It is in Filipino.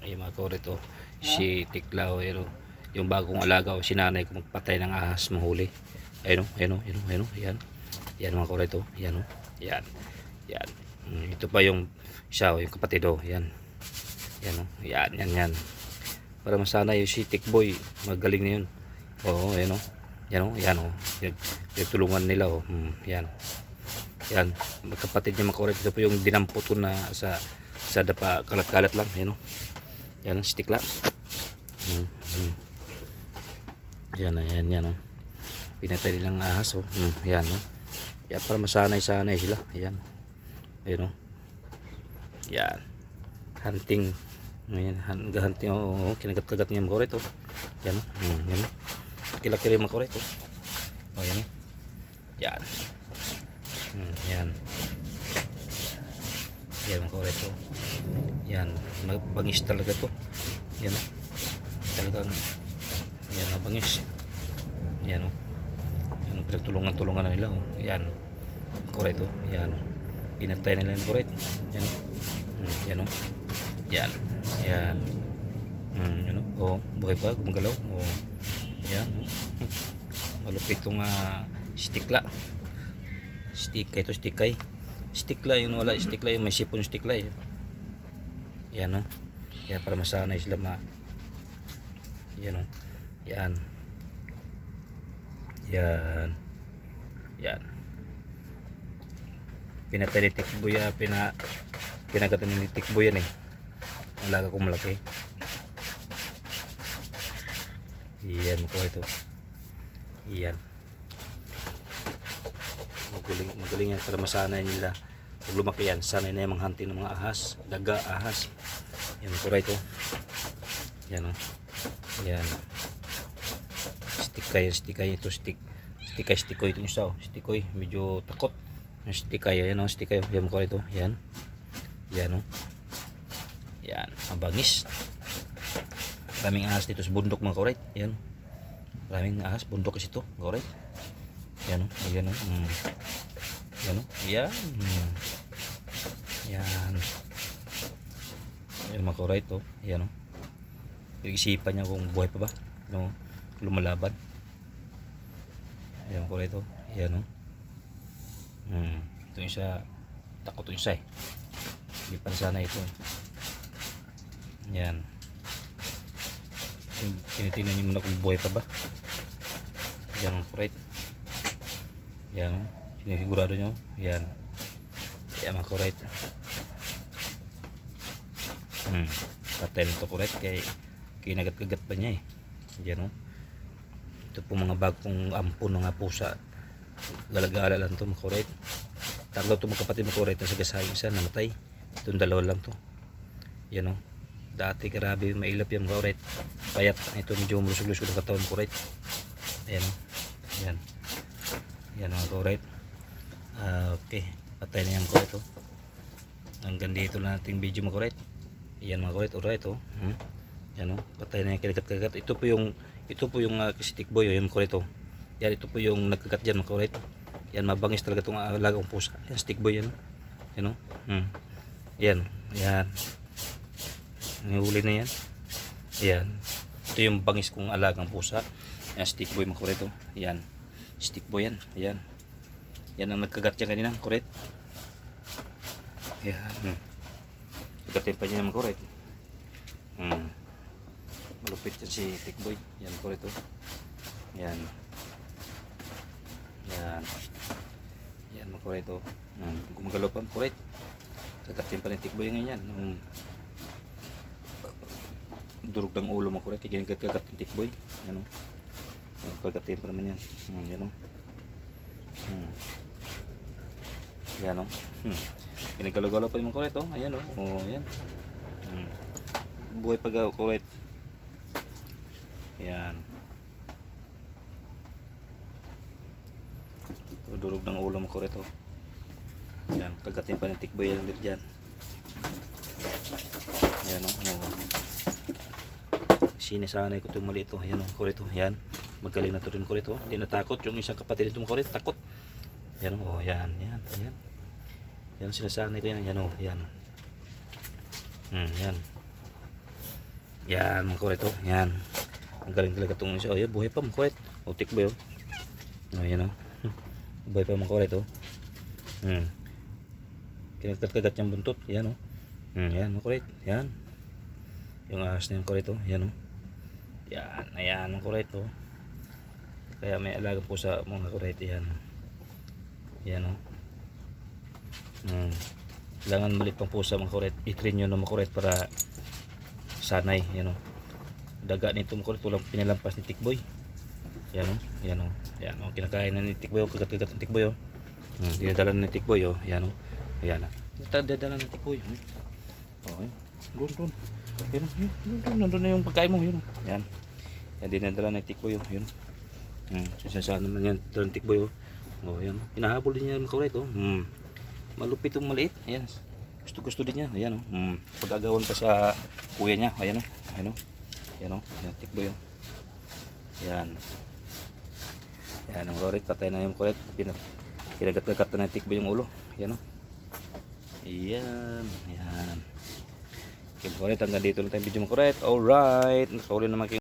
Ay mga kuret oh. Si Tiklaw yung bagong alaga o sinanay ko magpatay ng ahas mahuli. Ayun oh, ayun oh, ayun oh, ayun oh, yan. Yan mga kuret oh, yan oh. Yan. Yan. Ito pa yung isa oh, yung kapatid oh, yan. Yan oh, yan, yan, yan. Para masana yung si Tikboy, magaling na yun. Oo, yan oh. Yan oh, yan oh. Yung tulungan nila oh. Yan. Yan, magkapatid niya mga kuret. Ito po yung dinampot ko na sa dapa, kalat-kalat lang, yan oh. Yan, stick lang. Yan, yan, yan oh. Pinatay nilang ahas oh. Yan oh. Yan, para masanay-sanay sila. Yan. Ayun oh. Yan. Hunting. Ayan, hunting oh. Kinagat-kagat niya mga kuret oh. Yan oh. Yan oh. Kilaki rin mga kuret oh. Oh, yan oh. Yan. Yan. Yan mga kuret oh. Yan, bangis talaga to. Yan oh. Talagang yan, bangis. Yan oh. Yan, pinagtulungan-tulungan na nila oh. Yan. Kuret oh. Yan. Pinatay nila yung kuret. Yan oh. Yan oh. Yan. Yan. Yan oh. Oh, buhay pa, gumagalaw. Oh. Yan oh. Malupit tong stikla. Stikay to, stikay. Stikla yung wala, stikla yung may sipon stikla eh. Yan oh. Yan para masanay sila yan oh. Yan. Yan. Yan. Pinatay ni Tikboy pinagatan ni Tikboy yan eh. Ang laga kong malaki. Yan ko ito. Yan. Magaling yan para masanay nila. Pag lumaki yan, sanay na yung mga hunting ng mga ahas, daga, ahas. Yan ko ito. Yan o. Yan. Stikay ito, stikoy ito isa o. Stikoy, medyo takot. Yung stikay, yan o, stikay. Yan ko ito. Yan. Yan o. Yan, mabangis. Maraming ahas dito sa bundok mga kuret. Yan. Maraming ahas, bundok is ito, kuret. Yan o, yan o. Yan o, yan. Yan. Yan mga kuret o. Yan o. Isipan niya kung buhay pa ba. No, lumalaban. Yan kuret o. Yan o. Ito yung isa, takot yung isa eh. Hindi pa sana ito eh. Yan. Tinitingnan niyo muna kung buhay pa ba. Yan kuret. Yan. Sinisigurado nyo. Yan. Yan mga kuret. Patay nito kuret. Kaya kinagat-kagat pa niya eh. Yan o. Ito po mga bagong ampon ng pusa. Galagala lang ito mga kuret. Tatlo ito mga kapatid mga kuret. Nasa gasayang isa namatay. Itong dalawa lang to. Yan o. Dati grabe mailap yung kuret. Payat ito medyo mulusog-lusog ng katawan kuret. Ayan o. Yan. Yan mga kuret. Okay. Patay na yung kuret o. Hanggang dito na nating video mga kuret. Yan mga kuret. Alright o. Yan o. Patay na yung kinagat-kagat. Ito po yung Tikboy o. Yan kuret o. Yan ito po yung nagkagat dyan mga kuret. Yan mabangis talaga itong alagang pusa. Yan Tikboy yan o. Yan o. Yan. Yan. Nihuli na yan. Yan. Ito yung bangis kong alagang pusa. Yan, Tikboy mga kuret oh. Yan. Tikboy yan. Yan. Yan ang nagkagat niya kanina, kuret. Yan. Kagatin pa niya mga kuret. Malupit yan si Tikboy. Yan kuret oh. Yan. Yan. Yan mga kuret oh. Gumagalaw pa ang kuret. Kagatin pa ni Tikboy ngayon yan. Durog ng ulo mo kuret, kinagat-kagat ng Tikboy. Yan o. Kagatin pa naman yan. Yan o. Yan o. Kinagalaw-galaw pa yung kuret o. Ayan o. O, yan. Buhay pag kuret. Yan. Durog ng ulo mo kuret o. Yan. Kagatin pa ng Tikboy yan ulit dyan. Yan o. Sinisanay ko itong mali ito. Ayan o, kuret o. Yan. Magaling na ito rin kuret o. Hindi natakot. Yung isang kapatid itong kuret, takot. Yan o. Yan. Yan. Yan. Yan sinasanay ko yan. Yan o. Yan. Yan. Yan, mga kuret oh. Yan. Ang galing talaga itong isa. Oh, yan, buhay pa mga kuret. O, tikboy oh. Oh, yan oh. Buhay pa mga kuret oh. Kinagkat-kagat yung buntot. Yan oh. Yan mga kuret. Yan. Yung ahas na yung kuret oh. Yan oh. Yan. Ayan mga kuret oh. Kaya may alaga po sa mga kuret. Yan. Yan oh. Kailangan malit pang pusa mga kuret. I-train nyo na mga kuret para sanay. Yan o. Daga nito mga kuret. Walang pinalampas ni Tikboy. Yan o. Yan o. Yan o. Kinakain na ni Tikboy o. Kagat-kagat ng Tikboy o. Dinadala na ni Tikboy o. Yan o. Yan o. Dinadala na ni Tikboy. O. Doon. Yan o. Nandun na yung pagkain mo. Yan o. Yan. Yan dinadala na ni Tikboy o. Yan o. Sasaan naman yan. Dala ni Tikboy o. O. Yan o. Hinahabol din niya mga kuret o. Malupit yung maliit. Ayan. Gusto din niya. Ayan o. Pag-agawan pa sa kuya niya. Ayan o. Ayan o. Ayan o. Ayan. Tikboy o. Ayan. Ayan ang kuret. Patay na yung kuret. Kinagat-gagat na ng tikboy yung ulo. Ayan o. Ayan. Ayan. Okay kuret. Hanggang dito lang tayong video mga kuret. Alright. Nakauli naman kayo.